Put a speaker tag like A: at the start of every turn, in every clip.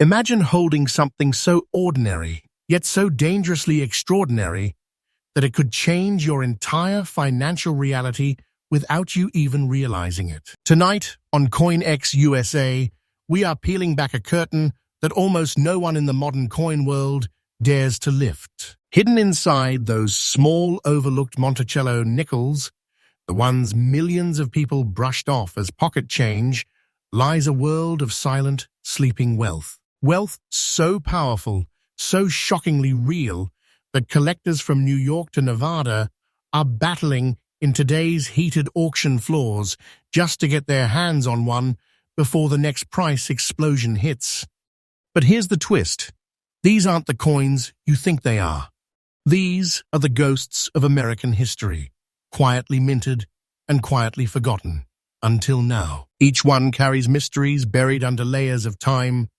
A: Imagine holding something so ordinary, yet so dangerously extraordinary, that it could change your entire financial reality without you even realizing it. Tonight, on CoinX USA, we are peeling back a curtain that almost no one in the modern coin world dares to lift. Hidden inside those small, overlooked Monticello nickels, the ones millions of people brushed off as pocket change, lies a world of silent, sleeping wealth. Wealth so powerful, so shockingly real, that collectors from New York to Nevada are battling in today's heated auction floors just to get their hands on one before the next price explosion hits. But here's the twist. These aren't the coins you think they are. These are the ghosts of American history, quietly minted and quietly forgotten, until now. Each one carries mysteries buried under layers of time,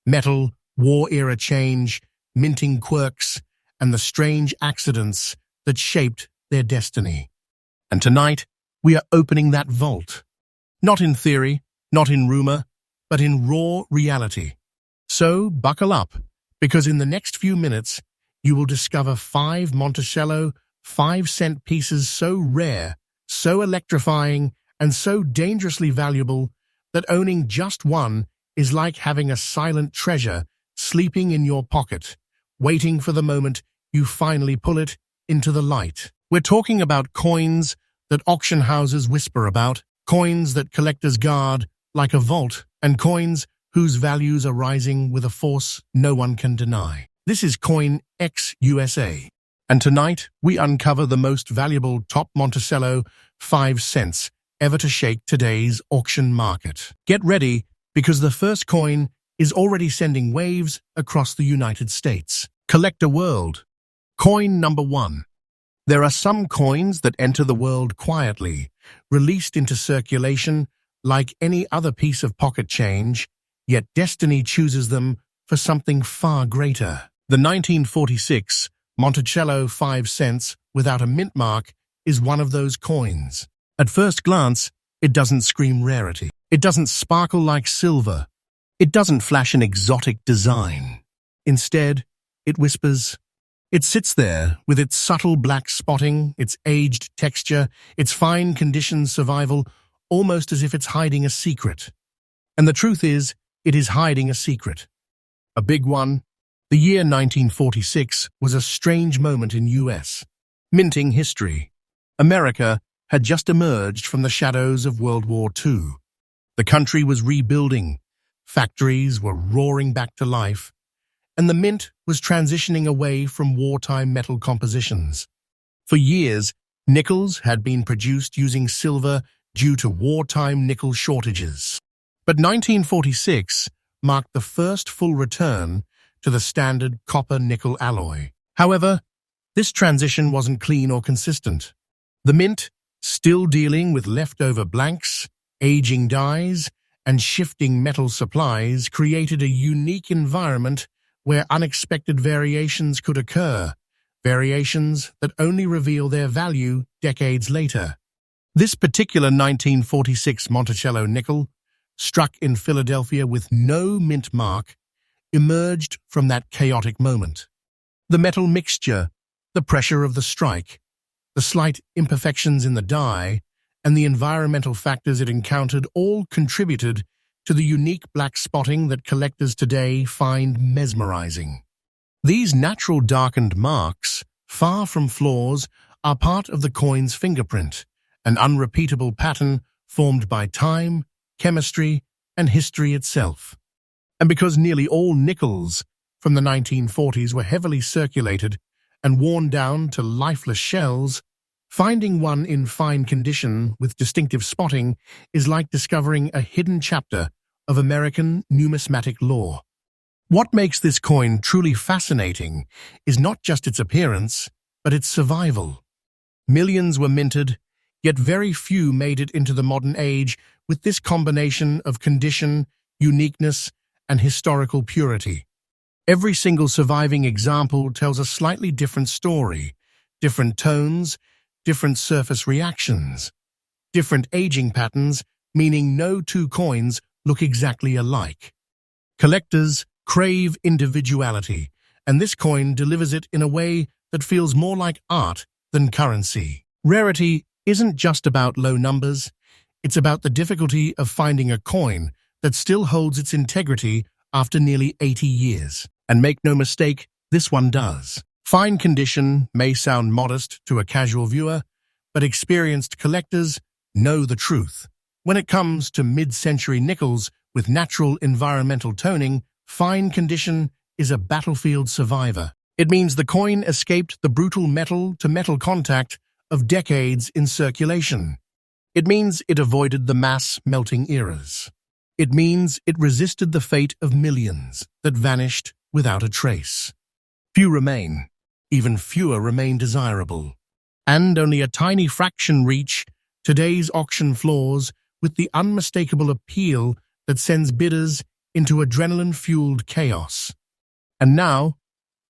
A: metal, war-era change, minting quirks, and the strange accidents that shaped their destiny. And tonight, we are opening that vault. Not in theory, not in rumor, but in raw reality. So, buckle up, because in the next few minutes, you will discover 5 Monticello 5-cent pieces so rare, so electrifying, and so dangerously valuable that owning just one is like having a silent treasure sleeping in your pocket, waiting for the moment you finally pull it into the light. We're talking about coins that auction houses whisper about, coins that collectors guard like a vault, and coins whose values are rising with a force no one can deny. This is CoinX USA, and tonight we uncover the most valuable top Monticello 5 cents ever to shake today's auction market. Get ready, because the first coin is already sending waves across the United States. Collector world. Coin number 1. There are some coins that enter the world quietly, released into circulation like any other piece of pocket change, yet destiny chooses them for something far greater. The 1946 Monticello 5 cents without a mint mark is one of those coins. At first glance, it doesn't scream rarity. It doesn't sparkle like silver. It doesn't flash an exotic design. Instead, it whispers. It sits there with its subtle black spotting, its aged texture, its fine conditioned survival, almost as if it's hiding a secret. And the truth is, it is hiding a secret. A big one. The year 1946 was a strange moment in U.S. minting history. America had just emerged from the shadows of World War II. The country was rebuilding, factories were roaring back to life, and the mint was transitioning away from wartime metal compositions. For years, nickels had been produced using silver due to wartime nickel shortages. But 1946 marked the first full return to the standard copper-nickel alloy. However, this transition wasn't clean or consistent. The mint, still dealing with leftover blanks, aging dies, and shifting metal supplies, created a unique environment where unexpected variations could occur, variations that only reveal their value decades later. This particular 1946 Monticello nickel, struck in Philadelphia with no mint mark, emerged from that chaotic moment. The metal mixture, the pressure of the strike, the slight imperfections in the die, and the environmental factors it encountered all contributed to the unique black spotting that collectors today find mesmerizing. These natural darkened marks, far from flaws, are part of the coin's fingerprint, an unrepeatable pattern formed by time, chemistry, and history itself. And because nearly all nickels from the 1940s were heavily circulated and worn down to lifeless shells, finding one in fine condition with distinctive spotting is like discovering a hidden chapter of American numismatic lore. What makes this coin truly fascinating is not just its appearance, but its survival. Millions were minted, yet very few made it into the modern age with this combination of condition, uniqueness, and historical purity. Every single surviving example tells a slightly different story, different tones, different surface reactions, different aging patterns, meaning no two coins look exactly alike. Collectors, crave individuality, and this coin delivers it in a way that feels more like art than currency. Rarity isn't just about low numbers, it's about the difficulty of finding a coin that still holds its integrity after nearly 80 years. And make no mistake, this one does. Fine condition may sound modest to a casual viewer, but experienced collectors know the truth. When it comes to mid-century nickels with natural environmental toning, fine condition is a battlefield survivor. It means the coin escaped the brutal metal-to-metal contact of decades in circulation. It means it avoided the mass-melting eras. It means it resisted the fate of millions that vanished without a trace. Few remain. Even fewer remain desirable. And only a tiny fraction reach today's auction floors with the unmistakable appeal that sends bidders into adrenaline-fueled chaos. And now,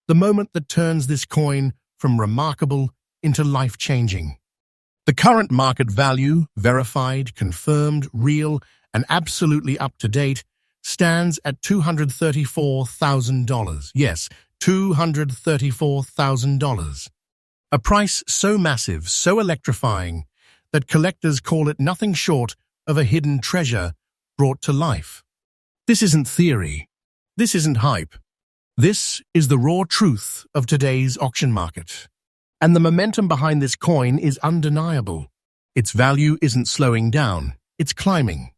A: the moment that turns this coin from remarkable into life-changing. The current market value, verified, confirmed, real, and absolutely up-to-date, stands at $234,000. Yes, $234,000. A price so massive, so electrifying, that collectors call it nothing short of a hidden treasure brought to life. This isn't theory. This isn't hype. This is the raw truth of today's auction market. And the momentum behind this coin is undeniable. Its value isn't slowing down, it's climbing.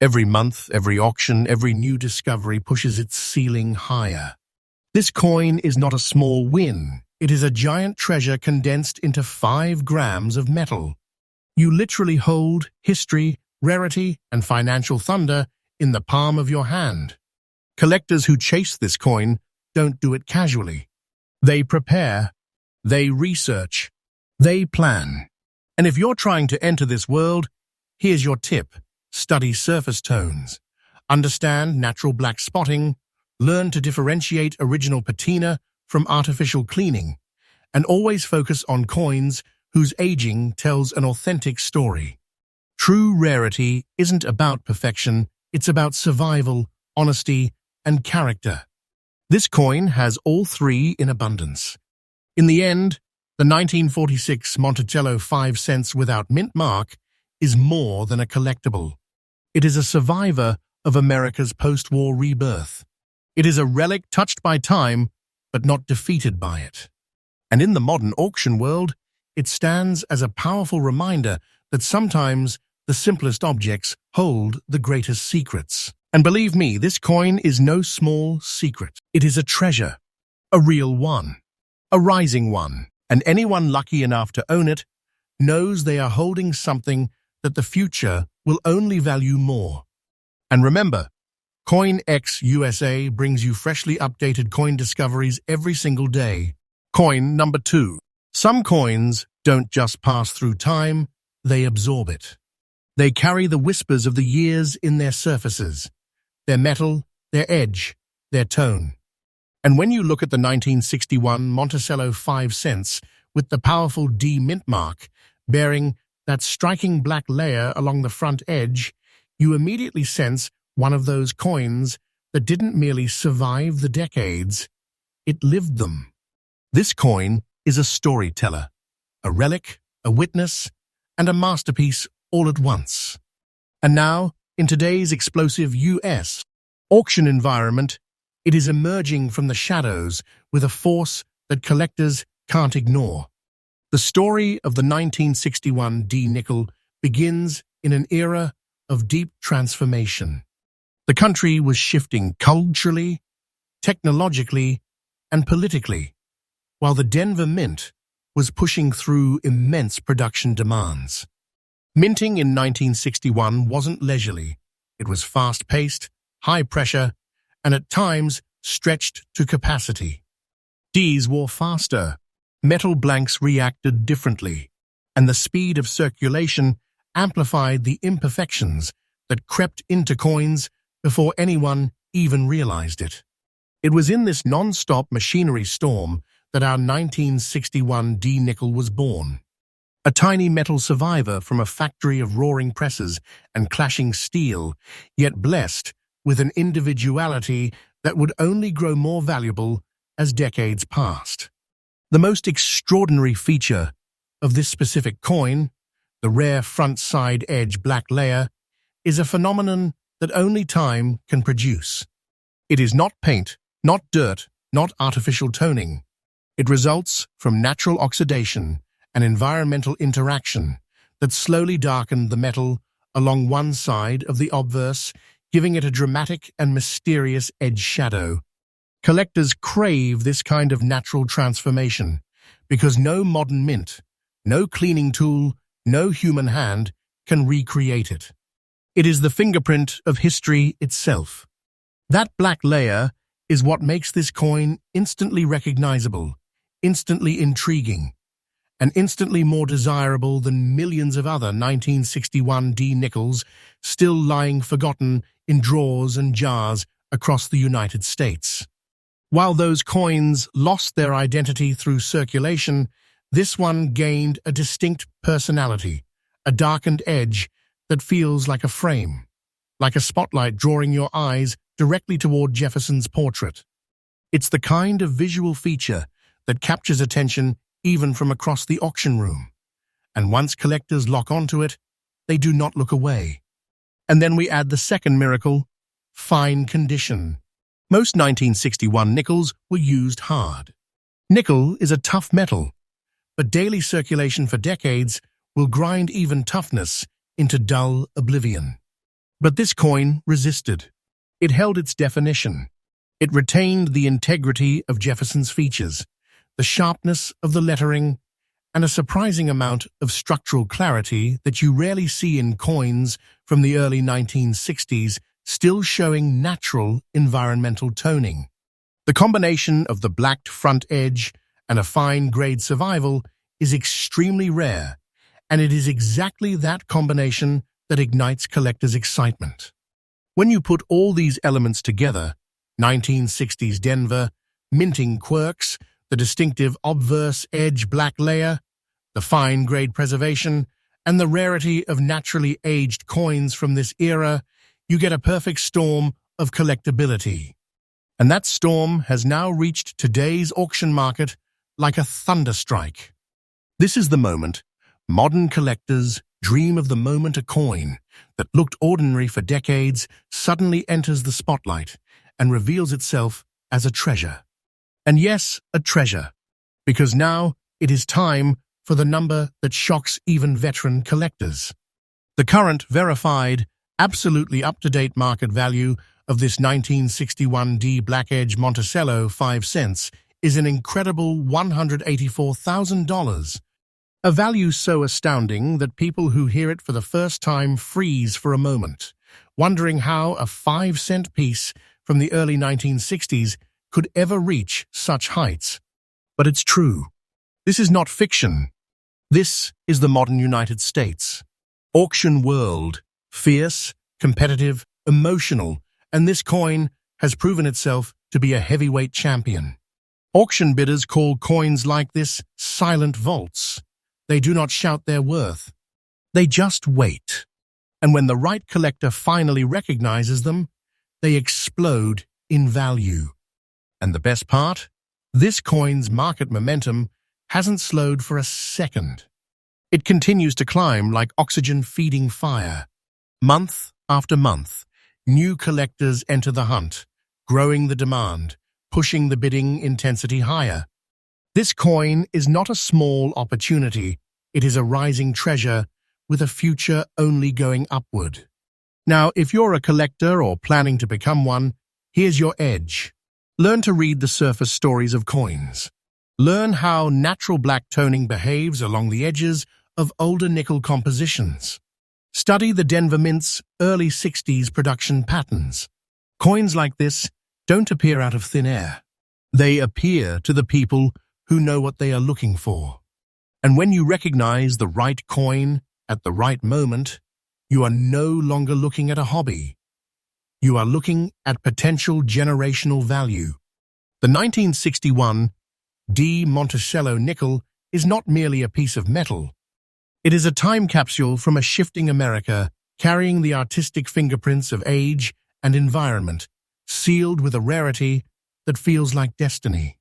A: Every month, every auction, every new discovery pushes its ceiling higher. This coin is not a small win. It is a giant treasure condensed into 5 grams of metal. You literally hold history, rarity, and financial thunder in the palm of your hand. Collectors who chase this coin don't do it casually. They prepare, they research, they plan. And if you're trying to enter this world, here's your tip. Study surface tones. Understand natural black spotting. Learn to differentiate original patina from artificial cleaning. And always focus on coins whose aging tells an authentic story. True rarity isn't about perfection, it's about survival, honesty, and character. This coin has all 3 in abundance. In the end, the 1946 Monticello 5 cents without mint mark is more than a collectible. It is a survivor of America's post-war rebirth. It is a relic touched by time, but not defeated by it. And in the modern auction world, it stands as a powerful reminder that sometimes the simplest objects hold the greatest secrets. And believe me, this coin is no small secret. It is a treasure, a real one, a rising one, and anyone lucky enough to own it knows they are holding something that the future will only value more. And remember, CoinX USA brings you freshly updated coin discoveries every single day. Coin number 2. Some coins don't just pass through time, they absorb it. They carry the whispers of the years in their surfaces, their metal, their edge, their tone. And when you look at the 1961 Monticello 5 cents with the powerful D mint mark bearing that striking black layer along the front edge, you immediately sense one of those coins that didn't merely survive the decades, it lived them. This coin is a storyteller, a relic, a witness, and a masterpiece all at once. And now, in today's explosive U.S. auction environment, it is emerging from the shadows with a force that collectors can't ignore. The story of the 1961 D nickel begins in an era of deep transformation. The country was shifting culturally, technologically, and politically, while the Denver Mint was pushing through immense production demands. Minting in 1961 wasn't leisurely. It was fast-paced, high-pressure, and at times stretched to capacity. Ds wore faster, metal blanks reacted differently, and the speed of circulation amplified the imperfections that crept into coins before anyone even realized it. It was in this non-stop machinery storm that our 1961 D nickel was born. A tiny metal survivor from a factory of roaring presses and clashing steel, yet blessed with an individuality that would only grow more valuable as decades passed. The most extraordinary feature of this specific coin, the rare front-side edge black layer, is a phenomenon that only time can produce. It is not paint, not dirt, not artificial toning. It results from natural oxidation and environmental interaction that slowly darkened the metal along one side of the obverse, giving it a dramatic and mysterious edge shadow. Collectors crave this kind of natural transformation because no modern mint, no cleaning tool, no human hand can recreate it. It is the fingerprint of history itself. That black layer is what makes this coin instantly recognizable, instantly intriguing, and instantly more desirable than millions of other 1961 D nickels still lying forgotten in drawers and jars across the United States. While those coins lost their identity through circulation, this one gained a distinct personality, a darkened edge that feels like a frame, like a spotlight drawing your eyes directly toward Jefferson's portrait. It's the kind of visual feature that captures attention even from across the auction room. And once collectors lock onto it, they do not look away. And then we add the second miracle, fine condition. Most 1961 nickels were used hard. Nickel is a tough metal, but daily circulation for decades will grind even toughness into dull oblivion. But this coin resisted. It held its definition. It retained the integrity of Jefferson's features, the sharpness of the lettering, and a surprising amount of structural clarity that you rarely see in coins from the early 1960s, still showing natural environmental toning. The combination of the blacked front edge and a fine-grade survival is extremely rare, and it is exactly that combination that ignites collectors' excitement. When you put all these elements together, 1960s Denver, minting quirks, the distinctive obverse edge black layer, the fine-grade preservation, and the rarity of naturally aged coins from this era, you get a perfect storm of collectability. And that storm has now reached today's auction market like a thunderstrike. This is the moment modern collectors dream of, the moment a coin that looked ordinary for decades suddenly enters the spotlight and reveals itself as a treasure. And yes, a treasure, because now it is time for the number that shocks even veteran collectors. The current verified, absolutely up-to-date market value of this 1961 D Black Edge Monticello 5 cents is an incredible $184,000. A value so astounding that people who hear it for the first time freeze for a moment, wondering how a 5-cent piece from the early 1960s could ever reach such heights. But it's true. This is not fiction. This is the modern United States. Auction world, fierce, competitive, emotional, and this coin has proven itself to be a heavyweight champion. Auction bidders call coins like this silent vaults. They do not shout their worth. They just wait. And when the right collector finally recognizes them, they explode in value. And the best part? This coin's market momentum hasn't slowed for a second. It continues to climb like oxygen feeding fire. Month after month, new collectors enter the hunt, growing the demand, pushing the bidding intensity higher. This coin is not a small opportunity, it is a rising treasure with a future only going upward. Now, if you're a collector or planning to become one, here's your edge. Learn to read the surface stories of coins. Learn how natural black toning behaves along the edges of older nickel compositions. Study the Denver Mint's early 60s production patterns. Coins like this don't appear out of thin air. They appear to the people who know what they are looking for. And when you recognize the right coin at the right moment, you are no longer looking at a hobby. You are looking at potential generational value. The 1961 D Monticello nickel is not merely a piece of metal. It is a time capsule from a shifting America, carrying the artistic fingerprints of age and environment sealed with a rarity that feels like destiny.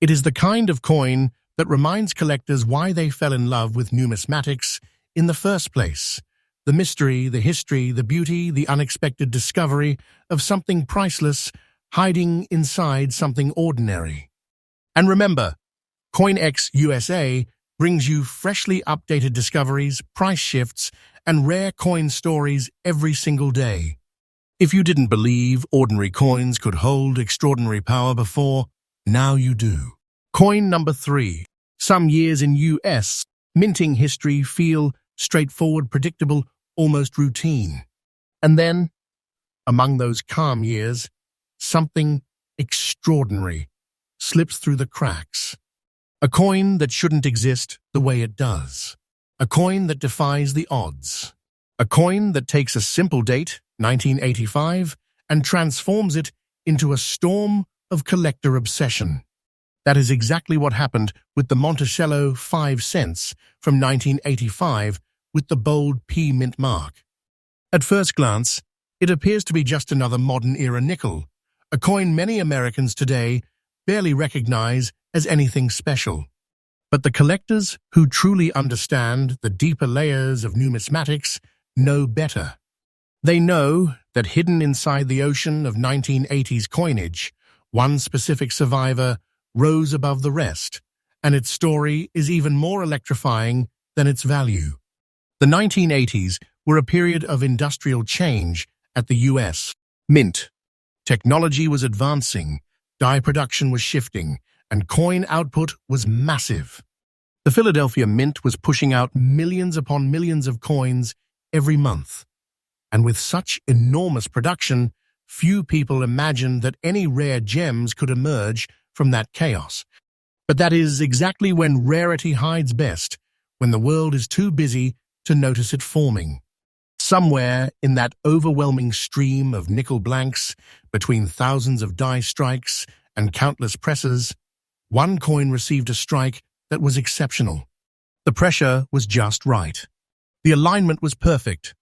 A: It is the kind of coin that reminds collectors why they fell in love with numismatics in the first place. The mystery, the history, the beauty, the unexpected discovery of something priceless hiding inside something ordinary. And remember, CoinX USA brings you freshly updated discoveries, price shifts, and rare coin stories every single day. If you didn't believe ordinary coins could hold extraordinary power before, now you do. Coin number 3. Some years in US minting history feel straightforward, predictable, almost routine. And then, among those calm years, something extraordinary slips through the cracks. A coin that shouldn't exist the way it does. A coin that defies the odds. A coin that takes a simple date, 1985, and transforms it into a storm of collector obsession. That is exactly what happened with the Monticello 5 cents from 1985 with the bold P mint mark. At first glance, it appears to be just another modern-era nickel, a coin many Americans today barely recognize as anything special. But the collectors who truly understand the deeper layers of numismatics know better. They know that hidden inside the ocean of 1980s coinage, one specific survivor rose above the rest, and its story is even more electrifying than its value. The 1980s were a period of industrial change at the US Mint. Technology was advancing, die production was shifting, and coin output was massive. The Philadelphia Mint was pushing out millions upon millions of coins every month. And with such enormous production, few people imagined that any rare gems could emerge from that chaos. But that is exactly when rarity hides best, when the world is too busy to notice it forming. Somewhere in that overwhelming stream of nickel blanks, between thousands of die strikes and countless presses, one coin received a strike that was exceptional. The pressure was just right. The alignment was perfect.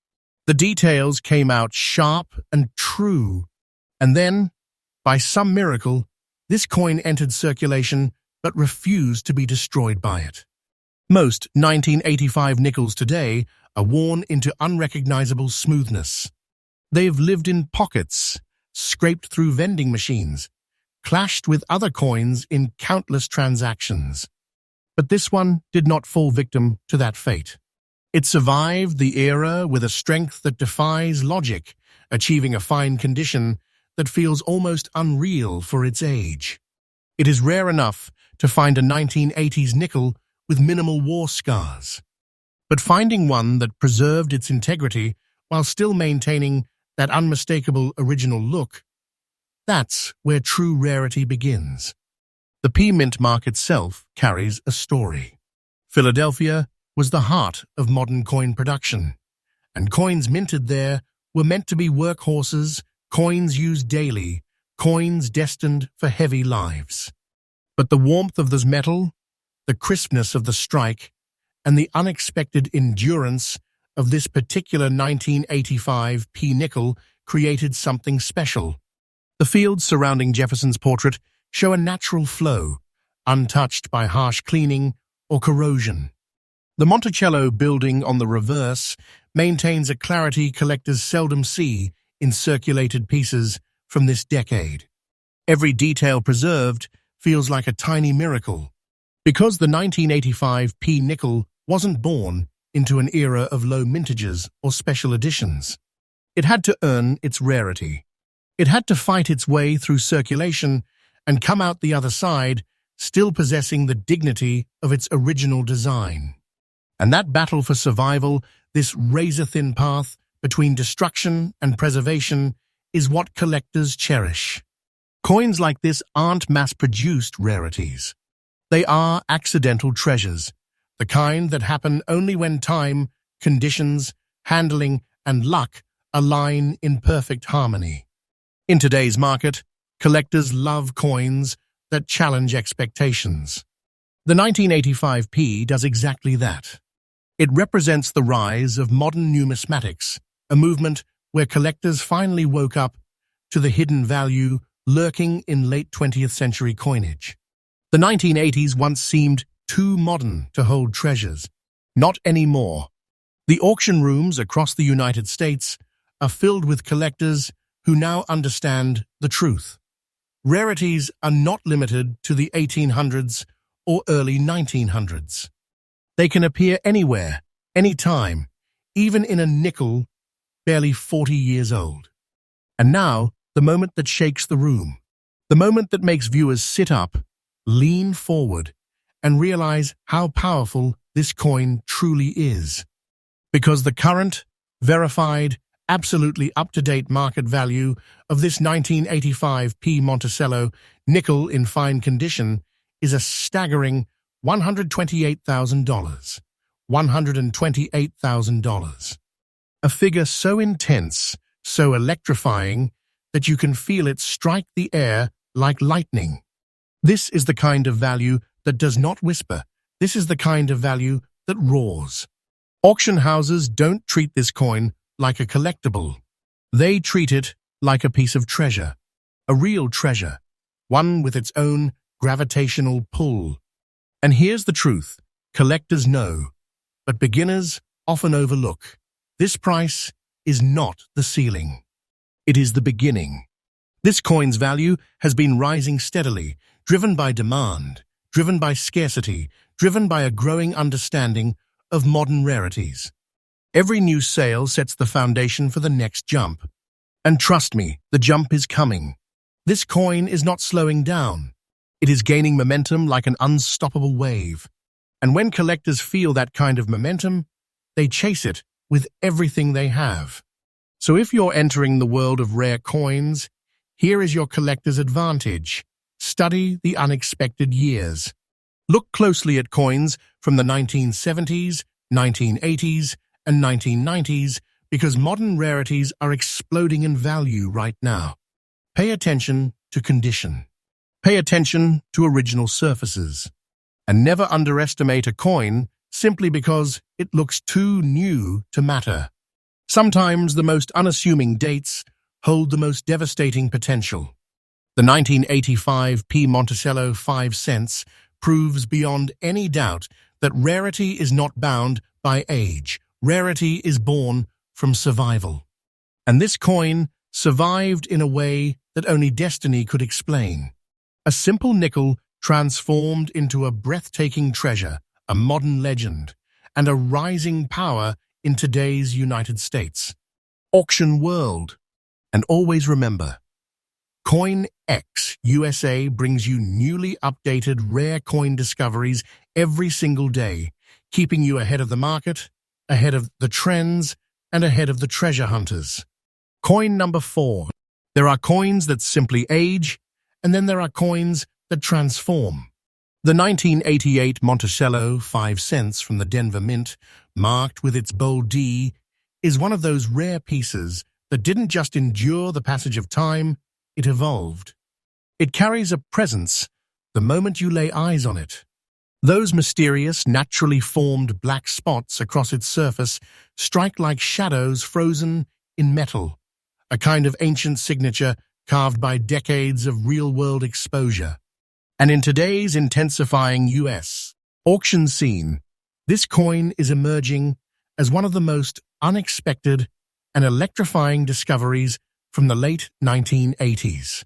A: The details came out sharp and true. And then, by some miracle, this coin entered circulation but refused to be destroyed by it. Most 1985 nickels today are worn into unrecognizable smoothness. They've lived in pockets, scraped through vending machines, clashed with other coins in countless transactions. But this one did not fall victim to that fate. It survived the era with a strength that defies logic, achieving a fine condition that feels almost unreal for its age. It is rare enough to find a 1980s nickel with minimal war scars. But finding one that preserved its integrity while still maintaining that unmistakable original look, that's where true rarity begins. The P-Mint mark itself carries a story. Philadelphia was the heart of modern coin production, and coins minted there were meant to be workhorses, coins used daily, coins destined for heavy lives. But the warmth of this metal, the crispness of the strike, and the unexpected endurance of this particular 1985 P-nickel created something special. The fields surrounding Jefferson's portrait show a natural flow, untouched by harsh cleaning or corrosion. The Monticello building on the reverse maintains a clarity collectors seldom see in circulated pieces from this decade. Every detail preserved feels like a tiny miracle. Because the 1985 P-nickel wasn't born into an era of low mintages or special editions. It had to earn its rarity. It had to fight its way through circulation and come out the other side, still possessing the dignity of its original design. And that battle for survival, this razor-thin path between destruction and preservation, is what collectors cherish. Coins like this aren't mass-produced rarities. They are accidental treasures, the kind that happen only when time, conditions, handling, and luck align in perfect harmony. In today's market, collectors love coins that challenge expectations. The 1985 P does exactly that. It represents the rise of modern numismatics, a movement where collectors finally woke up to the hidden value lurking in late 20th century coinage. The 1980s once seemed too modern to hold treasures. Not anymore. The auction rooms across the United States are filled with collectors who now understand the truth. Rarities are not limited to the 1800s or early 1900s. They can appear anywhere, anytime, even in a nickel barely 40 years old. And now, the moment that shakes the room. The moment that makes viewers sit up, lean forward, and realize how powerful this coin truly is. Because the current, verified, absolutely up-to-date market value of this 1985 P. Monticello nickel in fine condition is a staggering $128,000. $128,000. A figure so intense, so electrifying, that you can feel it strike the air like lightning. This is the kind of value that does not whisper. This is the kind of value that roars. Auction houses don't treat this coin like a collectible. They treat it like a piece of treasure, a real treasure, one with its own gravitational pull. And here's the truth: collectors know, but beginners often overlook. This price is not the ceiling. It is the beginning. This coin's value has been rising steadily, driven by demand, driven by scarcity, driven by a growing understanding of modern rarities. Every new sale sets the foundation for the next jump. And trust me, the jump is coming. This coin is not slowing down. It is gaining momentum like an unstoppable wave. And when collectors feel that kind of momentum, they chase it with everything they have. So if you're entering the world of rare coins, here is your collector's advantage. Study the unexpected years. Look closely at coins from the 1970s, 1980s, and 1990s because modern rarities are exploding in value right now. Pay attention to condition. Pay attention to original surfaces. And never underestimate a coin simply because it looks too new to matter. Sometimes the most unassuming dates hold the most devastating potential. The 1985 P. Monticello 5 cents proves beyond any doubt that rarity is not bound by age. Rarity is born from survival. And this coin survived in a way that only destiny could explain. A simple nickel transformed into a breathtaking treasure, a modern legend, and a rising power in today's United States. Auction world. And always remember, CoinX USA brings you newly updated rare coin discoveries every single day, keeping you ahead of the market, ahead of the trends, and ahead of the treasure hunters. Coin number 4. There are coins that simply age, and then there are coins that transform. The 1988 Monticello 5 cents from the Denver Mint, marked with its bold D, is one of those rare pieces that didn't just endure the passage of time, it evolved. It carries a presence the moment you lay eyes on it. Those mysterious, naturally formed black spots across its surface strike like shadows frozen in metal, a kind of ancient signature carved by decades of real-world exposure. And in today's intensifying U.S. auction scene, this coin is emerging as one of the most unexpected and electrifying discoveries from the late 1980s.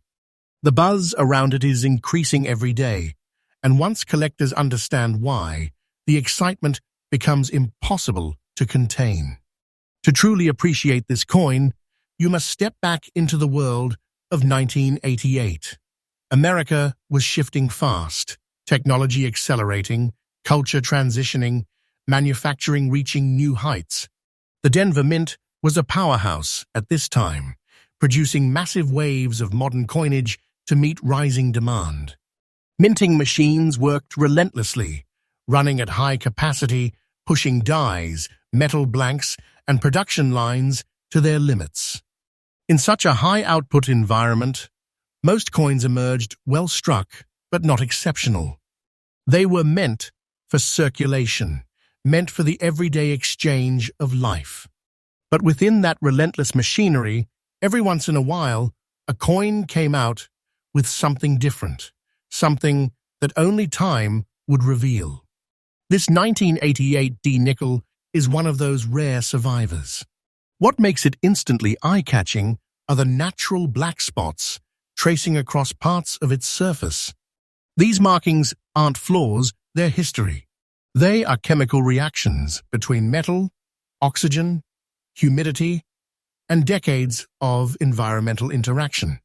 A: The buzz around it is increasing every day, and once collectors understand why, the excitement becomes impossible to contain. To truly appreciate this coin, you must step back into the world of 1988. America was shifting fast, technology accelerating, culture transitioning, manufacturing reaching new heights. The Denver Mint was a powerhouse at this time, producing massive waves of modern coinage to meet rising demand. Minting machines worked relentlessly, running at high capacity, pushing dies, metal blanks, and production lines to their limits. In such a high-output environment, most coins emerged well-struck, but not exceptional. They were meant for circulation, meant for the everyday exchange of life. But within that relentless machinery, every once in a while, a coin came out with something different, something that only time would reveal. This 1988 D nickel is one of those rare survivors. What makes it instantly eye-catching are the natural black spots tracing across parts of its surface. These markings aren't flaws, they're history. They are chemical reactions between metal, oxygen, humidity, and decades of environmental interaction.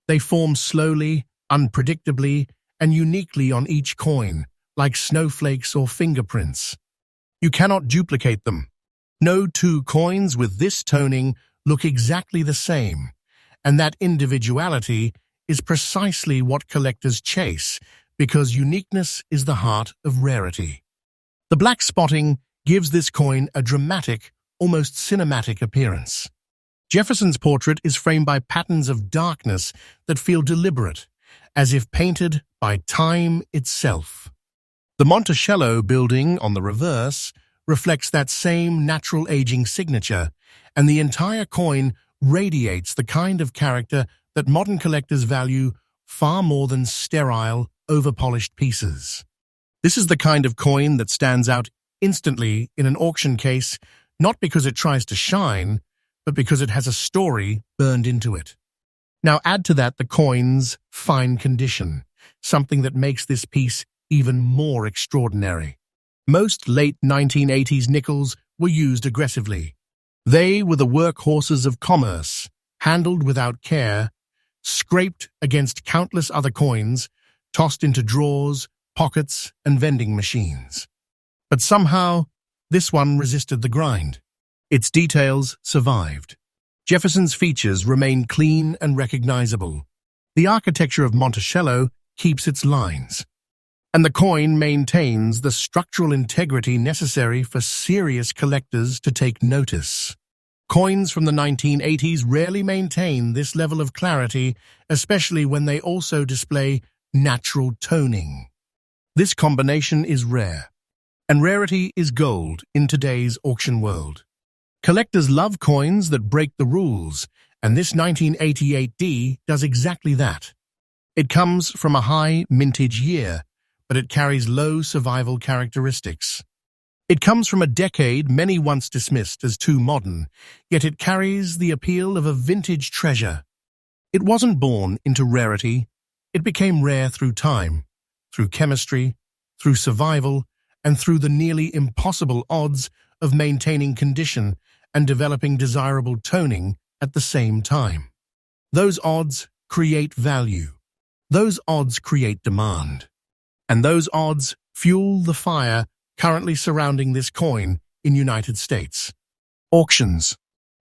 A: They form slowly, unpredictably, and uniquely on each coin, like snowflakes or fingerprints. You cannot duplicate them. No two coins with this toning look exactly the same, and that individuality is precisely what collectors chase, because uniqueness is the heart of rarity. The black spotting gives this coin a dramatic, almost cinematic appearance. Jefferson's portrait is framed by patterns of darkness that feel deliberate, as if painted by time itself. The Monticello building on the reverse reflects that same natural aging signature, and the entire coin radiates the kind of character that modern collectors value far more than sterile, overpolished pieces. This is the kind of coin that stands out instantly in an auction case, not because it tries to shine, but because it has a story burned into it. Now add to that the coin's fine condition, something that makes this piece even more extraordinary. Most late 1980s nickels were used aggressively. They were the workhorses of commerce, handled without care, scraped against countless other coins, tossed into drawers, pockets, and vending machines. But somehow, this one resisted the grind. Its details survived. Jefferson's features remain clean and recognizable. The architecture of Monticello keeps its lines, and the coin maintains the structural integrity necessary for serious collectors to take notice. Coins from the 1980s rarely maintain this level of clarity, especially when they also display natural toning. This combination is rare, and rarity is gold in today's auction world. Collectors love coins that break the rules, and this 1988D does exactly that. It comes from a high mintage year, but it carries low survival characteristics. It comes from a decade many once dismissed as too modern, yet it carries the appeal of a vintage treasure. It wasn't born into rarity, it became rare through time, through chemistry, through survival, and through the nearly impossible odds of maintaining condition and developing desirable toning at the same time. Those odds create value. Those odds create demand. And those odds fuel the fire currently surrounding this coin in United States. Auctions.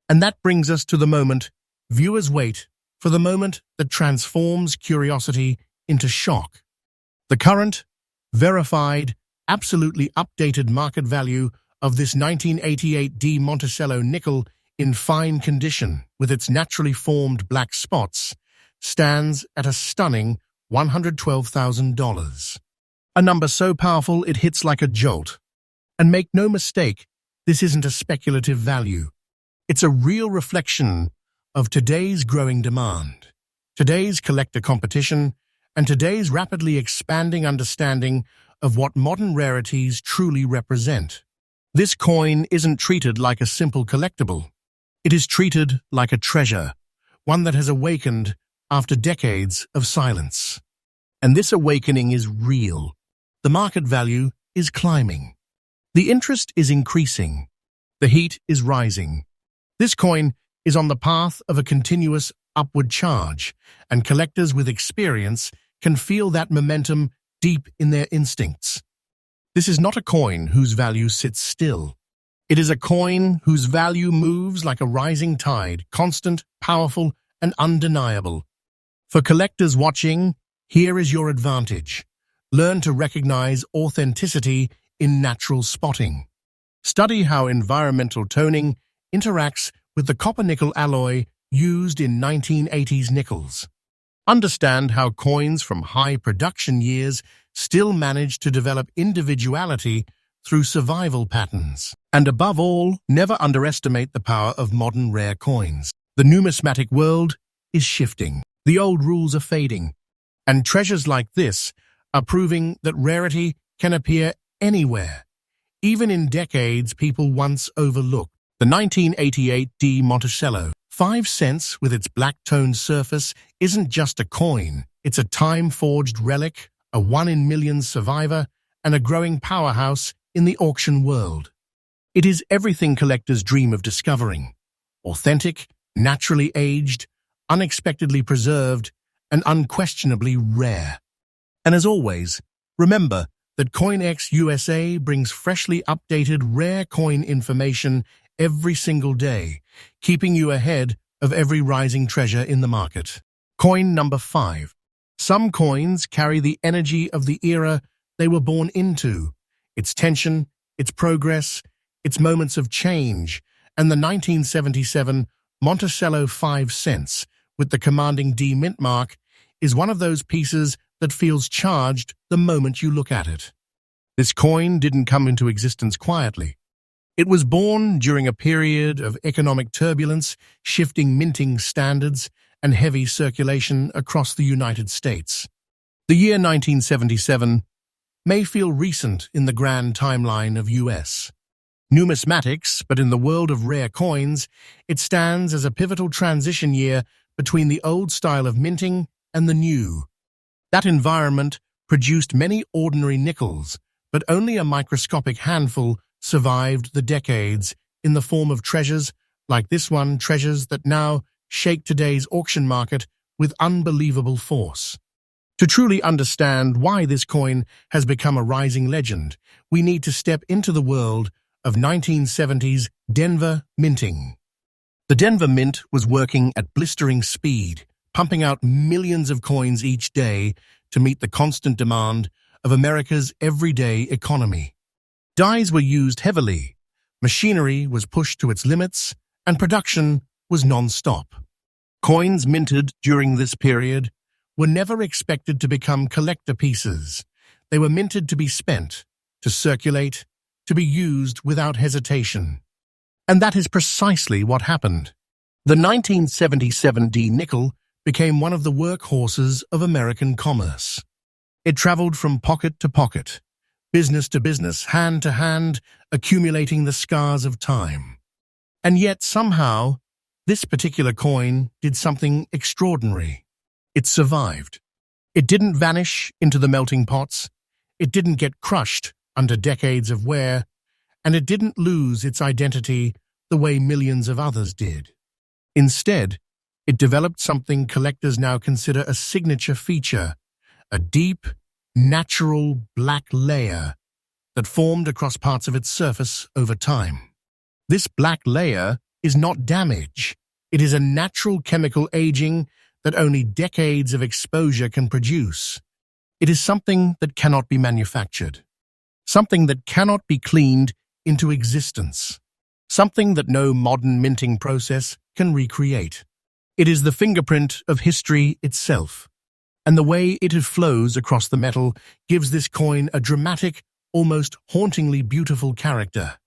A: And that brings us to the moment viewers wait for, the moment that transforms curiosity into shock. The current, verified, absolutely updated market value of this 1988 D Monticello nickel in fine condition with its naturally formed black spots stands at a stunning $112,000. A number so powerful it hits like a jolt. And make no mistake, this isn't a speculative value. It's a real reflection of today's growing demand, today's collector competition, and today's rapidly expanding understanding of what modern rarities truly represent. This coin isn't treated like a simple collectible. It is treated like a treasure, one that has awakened after decades of silence. And this awakening is real. The market value is climbing. The interest is increasing. The heat is rising. This coin is on the path of a continuous upward charge, and collectors with experience can feel that momentum deep in their instincts. This is not a coin whose value sits still. It is a coin whose value moves like a rising tide, constant, powerful, and undeniable. For collectors watching, here is your advantage. Learn to recognize authenticity in natural spotting. Study how environmental toning interacts with the copper-nickel alloy used in 1980s nickels. Understand how coins from high production years still manage to develop individuality through survival patterns. And above all, never underestimate the power of modern rare coins. The numismatic world is shifting. The old rules are fading, and treasures like this are proving that rarity can appear anywhere, even in decades people once overlooked. The 1988 D Monticello 5 cents with its black-toned surface isn't just a coin, it's a time-forged relic, a one-in-millions survivor, and a growing powerhouse in the auction world. It is everything collectors dream of discovering: authentic, naturally aged, unexpectedly preserved, and unquestionably rare. And as always, remember that CoinX USA brings freshly updated rare coin information every single day, keeping you ahead of every rising treasure in the market. Coin number 5. Some coins carry the energy of the era they were born into, its tension, its progress, its moments of change, and the 1977 Monticello 5 cents with the commanding D mint mark is one of those pieces that feels charged the moment you look at it. This coin didn't come into existence quietly. It was born during a period of economic turbulence, shifting minting standards, and heavy circulation across the United States. The year 1977 may feel recent in the grand timeline of US numismatics, but in the world of rare coins, it stands as a pivotal transition year between the old style of minting and the new. That environment produced many ordinary nickels, but only a microscopic handful survived the decades in the form of treasures like this one, treasures that now shake today's auction market with unbelievable force. To truly understand why this coin has become a rising legend, we need to step into the world of 1970s Denver minting. The Denver Mint was working at blistering speed, pumping out millions of coins each day to meet the constant demand of America's everyday economy. Dies were used heavily, machinery was pushed to its limits, and production was non-stop. Coins minted during this period were never expected to become collector pieces. They were minted to be spent, to circulate, to be used without hesitation. And that is precisely what happened. The 1977 D nickel became one of the workhorses of American commerce. It traveled from pocket to pocket, business to business, hand to hand, accumulating the scars of time. And yet, somehow, this particular coin did something extraordinary. It survived. It didn't vanish into the melting pots. It didn't get crushed under decades of wear, and it didn't lose its identity the way millions of others did. Instead, it developed something collectors now consider a signature feature, a deep, natural black layer that formed across parts of its surface over time. This black layer is not damage. It is a natural chemical aging that only decades of exposure can produce. It is something that cannot be manufactured, something that cannot be cleaned into existence, something that no modern minting process can recreate. It is the fingerprint of history itself, and the way it flows across the metal gives this coin a dramatic, almost hauntingly beautiful character.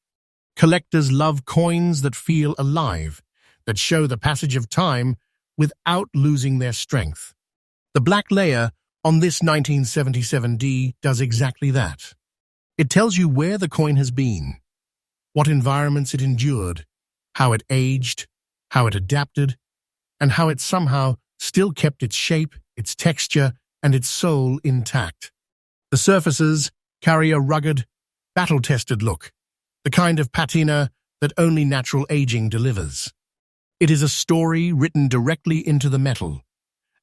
A: Collectors love coins that feel alive, that show the passage of time without losing their strength. The black layer on this 1977 D does exactly that. It tells you where the coin has been, what environments it endured, how it aged, how it adapted, and how it somehow still kept its shape, its texture, and its soul intact. The surfaces carry a rugged, battle-tested look, the kind of patina that only natural aging delivers. It is a story written directly into the metal,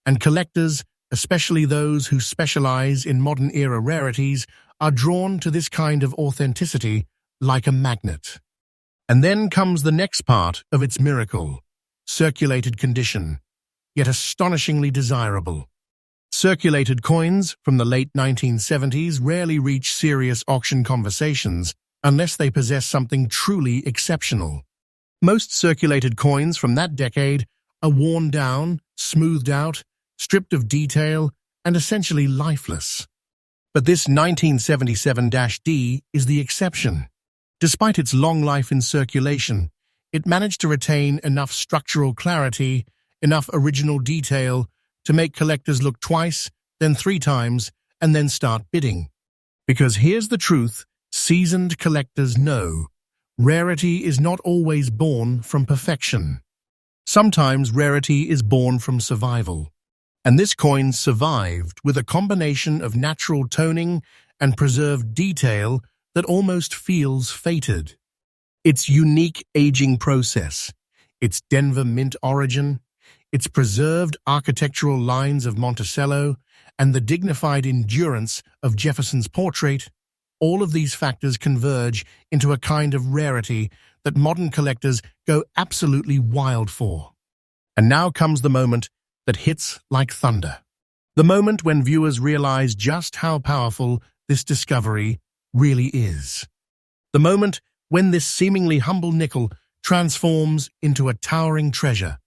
A: and collectors, especially those who specialize in modern-era rarities, are drawn to this kind of authenticity like a magnet. And then comes the next part of its miracle: circulated condition, yet astonishingly desirable. Circulated coins from the late 1970s rarely reach serious auction conversations unless they possess something truly exceptional. Most circulated coins from that decade are worn down, smoothed out, stripped of detail, and essentially lifeless. But this 1977-D is the exception. Despite its long life in circulation, it managed to retain enough structural clarity, enough original detail to make collectors look twice, then three times, and then start bidding. Because here's the truth, seasoned collectors know. Rarity is not always born from perfection. Sometimes rarity is born from survival. And this coin survived with a combination of natural toning and preserved detail that almost feels fated. Its unique aging process, its Denver mint origin, its preserved architectural lines of Monticello, and the dignified endurance of Jefferson's portrait, all of these factors converge into a kind of rarity that modern collectors go absolutely wild for. And now comes the moment that hits like thunder. The moment when viewers realize just how powerful this discovery really is. The moment when this seemingly humble nickel transforms into a towering treasure.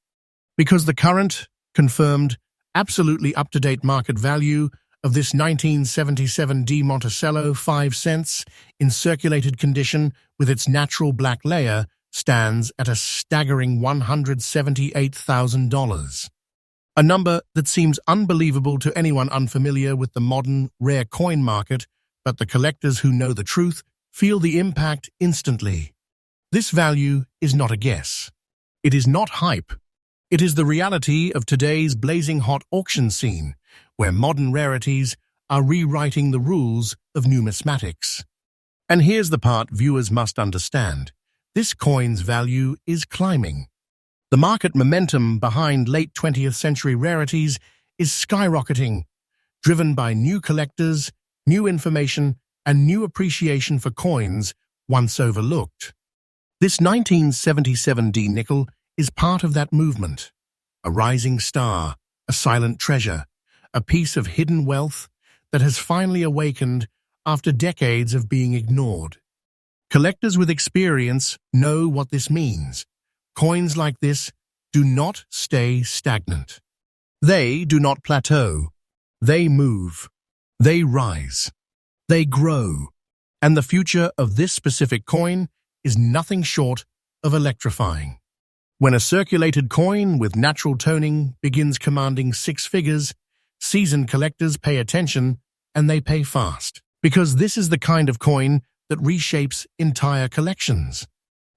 A: Because the current, confirmed, absolutely up-to-date market value of this 1977 D Monticello 5 cents in circulated condition with its natural black layer stands at a staggering $178,000. A number that seems unbelievable to anyone unfamiliar with the modern, rare coin market, but the collectors who know the truth feel the impact instantly. This value is not a guess. It is not hype. It is the reality of today's blazing hot auction scene, where modern rarities are rewriting the rules of numismatics. And here's the part viewers must understand. This coin's value is climbing. The market momentum behind late 20th century rarities is skyrocketing, driven by new collectors, new information, and new appreciation for coins once overlooked. This 1977 D nickel is part of that movement. A rising star, a silent treasure, a piece of hidden wealth that has finally awakened after decades of being ignored. Collectors with experience know what this means. Coins like this do not stay stagnant. They do not plateau. They move. They rise. They grow. And the future of this specific coin is nothing short of electrifying. When a circulated coin with natural toning begins commanding six figures, seasoned collectors pay attention, and they pay fast. Because this is the kind of coin that reshapes entire collections.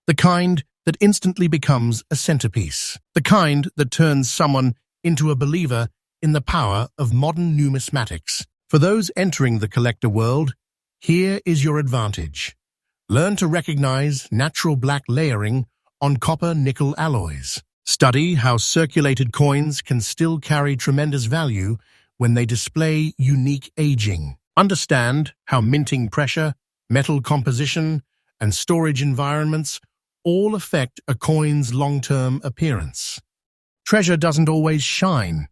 A: The kind that instantly becomes a centerpiece. The kind that turns someone into a believer in the power of modern numismatics. For those entering the collector world, here is your advantage. Learn to recognize natural black layering on copper-nickel alloys. Study how circulated coins can still carry tremendous value when they display unique aging. Understand how minting pressure, metal composition, and storage environments all affect a coin's long-term appearance. Treasure doesn't always shine.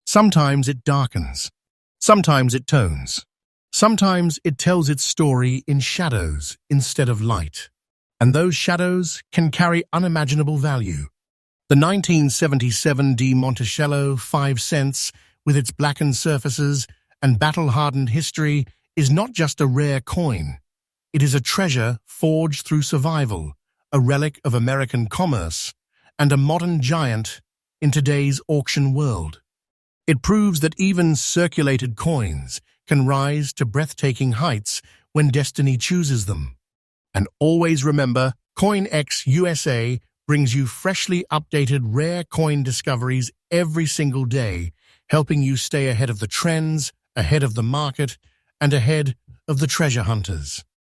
A: Sometimes it darkens. Sometimes it tones. Sometimes it tells its story in shadows instead of light. And those shadows can carry unimaginable value. The 1977 D Monticello 5 cents, with its blackened surfaces and battle-hardened history, is not just a rare coin. It is a treasure forged through survival, a relic of American commerce, and a modern giant in today's auction world. It proves that even circulated coins can rise to breathtaking heights when destiny chooses them. And always remember, CoinX USA brings you freshly updated rare coin discoveries every single day, helping you stay ahead of the trends, ahead of the market, and ahead of the treasure hunters.